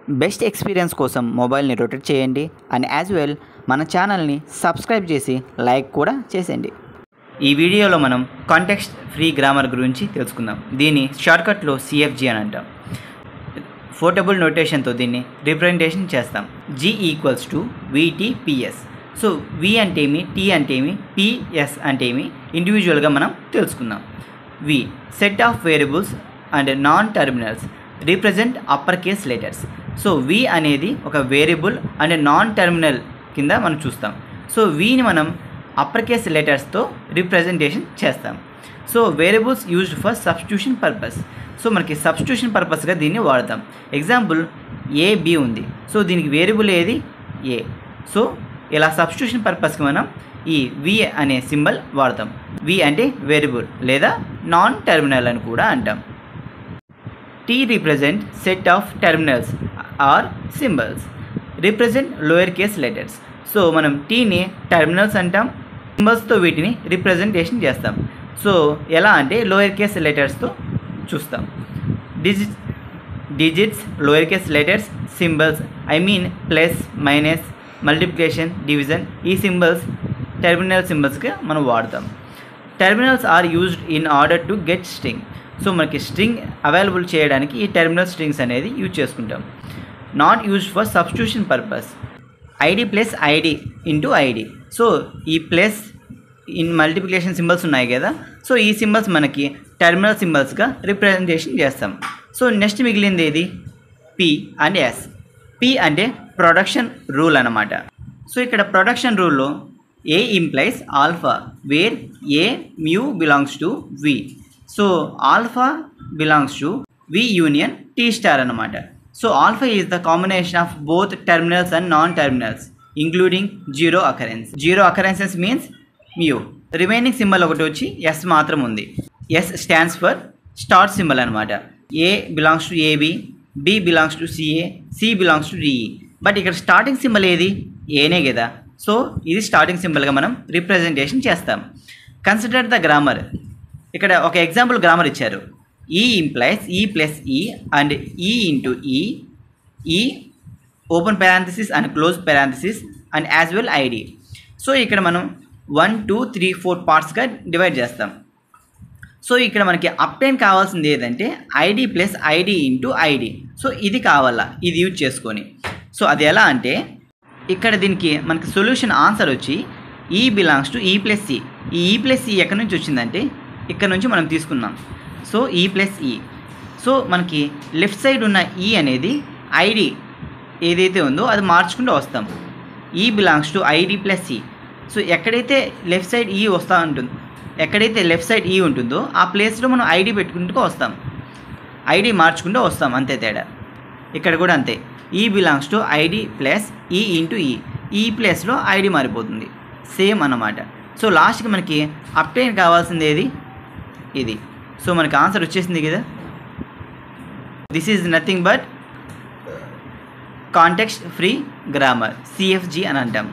Best experience కోసం మొబైల్ని rotate చేయండి అండ్ యాజ్ వెల్ మన ఛానల్ని సబ్స్క్రైబ్ చేసి లైక్ కూడా చేసేయండి. ఈ వీడియోలో మనం కాంటెక్స్ట్ ఫ్రీ గ్రామర్ గురించి తెలుసుకుందాం. దీన్ని షార్ట్కట్లో సిఎఫ్జి అని అంటాం. పోర్టబుల్ నోటేషన్తో దీన్ని రిప్రజెంటేషన్ చేస్తాం. G equals to VTPS. So V అంటే ఏమి, T అంటే ఏమి, PS అంటే ఏమి ఇండివిజువల్గా మనం తెలుసుకుందాం. V set of variables and non terminals represent upper case letters. So V అనేది ఒక వేరియబుల్ అండ్ నాన్ టర్మినల్ కింద మనం చూస్తాం. సో Vని మనం అప్పర్ కేస్ లెటర్స్తో రిప్రజెంటేషన్ చేస్తాం. So variables used for substitution purpose. So మనకి సబ్స్టిట్యూషన్ పర్పస్గా దీన్ని వాడతాం. ఎగ్జాంపుల్ AB ఉంది. సో దీనికి వేరియబుల్ ఏది A. సో ఇలా సబ్స్టిట్యూషన్ పర్పస్కి మనం ఈ V అనే సింబల్ వాడతాం. V అంటే వేరియబుల్ లేదా నాన్ టర్మినల్ అని కూడా అంటాం. T represent set of terminals are symbols represent lower case letters. So మనం Tని టర్మినల్స్ అంటాం, సింబల్స్తో వీటిని రిప్రజెంటేషన్ చేస్తాం. సో ఎలా అంటే లోయర్ కేస్ లెటర్స్తో చూస్తాం. Digits lower case letters, symbols I mean plus, minus, multiplication, division ఈ సింబల్స్ టర్మినల్ సింబల్స్గా మనం వాడతాం. Terminals are used in order to get string. So మనకి స్ట్రింగ్ అవైలబుల్ చేయడానికి ఈ టర్మినల్ స్ట్రింగ్స్ అనేది యూజ్ చేసుకుంటాం. Not used for substitution purpose. ID plus ID into ID. So ఈ ప్లస్ ఇన్ మల్టిప్లికేషన్ సింబల్స్ ఉన్నాయి కదా, సో ఈ సింబల్స్ మనకి టర్మినల్ సింబల్స్గా రిప్రజెంటేషన్ చేస్తాం. సో నెక్స్ట్ మిగిలింది ఏది P అండ్ S. P అంటే ప్రొడక్షన్ రూల్ అన్నమాట. సో ఇక్కడ ప్రొడక్షన్ రూల్లో A implies alpha where A mu belongs to V. So alpha belongs to V union T star అన్నమాట. So alpha is the combination of both terminals and non terminals including zero occurrence. Zero occurrences means mu. Remaining symbol ఒకటి వచ్చి S మాత్రం ఉంది. S stands for start symbol అనమాట. A belongs to AB, B belongs to CA, C belongs to DE. But ఇక్కడ starting symbol ఏది ఏనే కదా, so ఇది స్టార్టింగ్ సింబల్గా మనం రిప్రజెంటేషన్ చేస్తాం. Consider the grammar. ఇక్కడ ఒక ఎగ్జాంపుల్ గ్రామర్ ఇచ్చారు. E implies E plus E and E into E open parenthesis and close parenthesis and as well ID. So ఇక్కడ మనం 1, 2, 3, 4 పార్ట్స్గా డివైడ్ చేస్తాం. సో ఇక్కడ మనకి అప్టైన్ కావాల్సింది ఏదంటే ID plus ID into ID. So ఇది కావాలా, ఇది యూజ్ చేసుకొని. సో అది ఎలా అంటే ఇక్కడ దీనికి మనకి సొల్యూషన్ ఆన్సర్ వచ్చి E belongs to E plus C. ఈ E ప్లస్ C ఎక్కడి నుంచి వచ్చిందంటే ఇక్కడ నుంచి మనం తీసుకున్నాం. So E plus E. So మనకి లెఫ్ట్ సైడ్ ఉన్న E అనేది ID ఏదైతే ఉందో అది మార్చుకుంటూ వస్తాం. E belongs to ID plus C. So ఎక్కడైతే లెఫ్ట్ సైడ్ E వస్తూ ఉంటుంది, ఎక్కడైతే లెఫ్ట్ సైడ్ E ఉంటుందో ఆ ప్లేస్లో మనం ID పెట్టుకుంటూ వస్తాం, ID మార్చుకుంటూ వస్తాం, అంతే తేడా. ఇక్కడ కూడా అంతే. E belongs to ID plus E into ఈ ప్లేస్లో ID మారిపోతుంది, సేమ్ అన్నమాట. సో లాస్ట్కి మనకి అప్టైన్ కావాల్సింది ఏది ఇది. సో మనకి ఆన్సర్ వచ్చేసింది కదా. This is nothing but context free grammar, CFG అని అంటాం.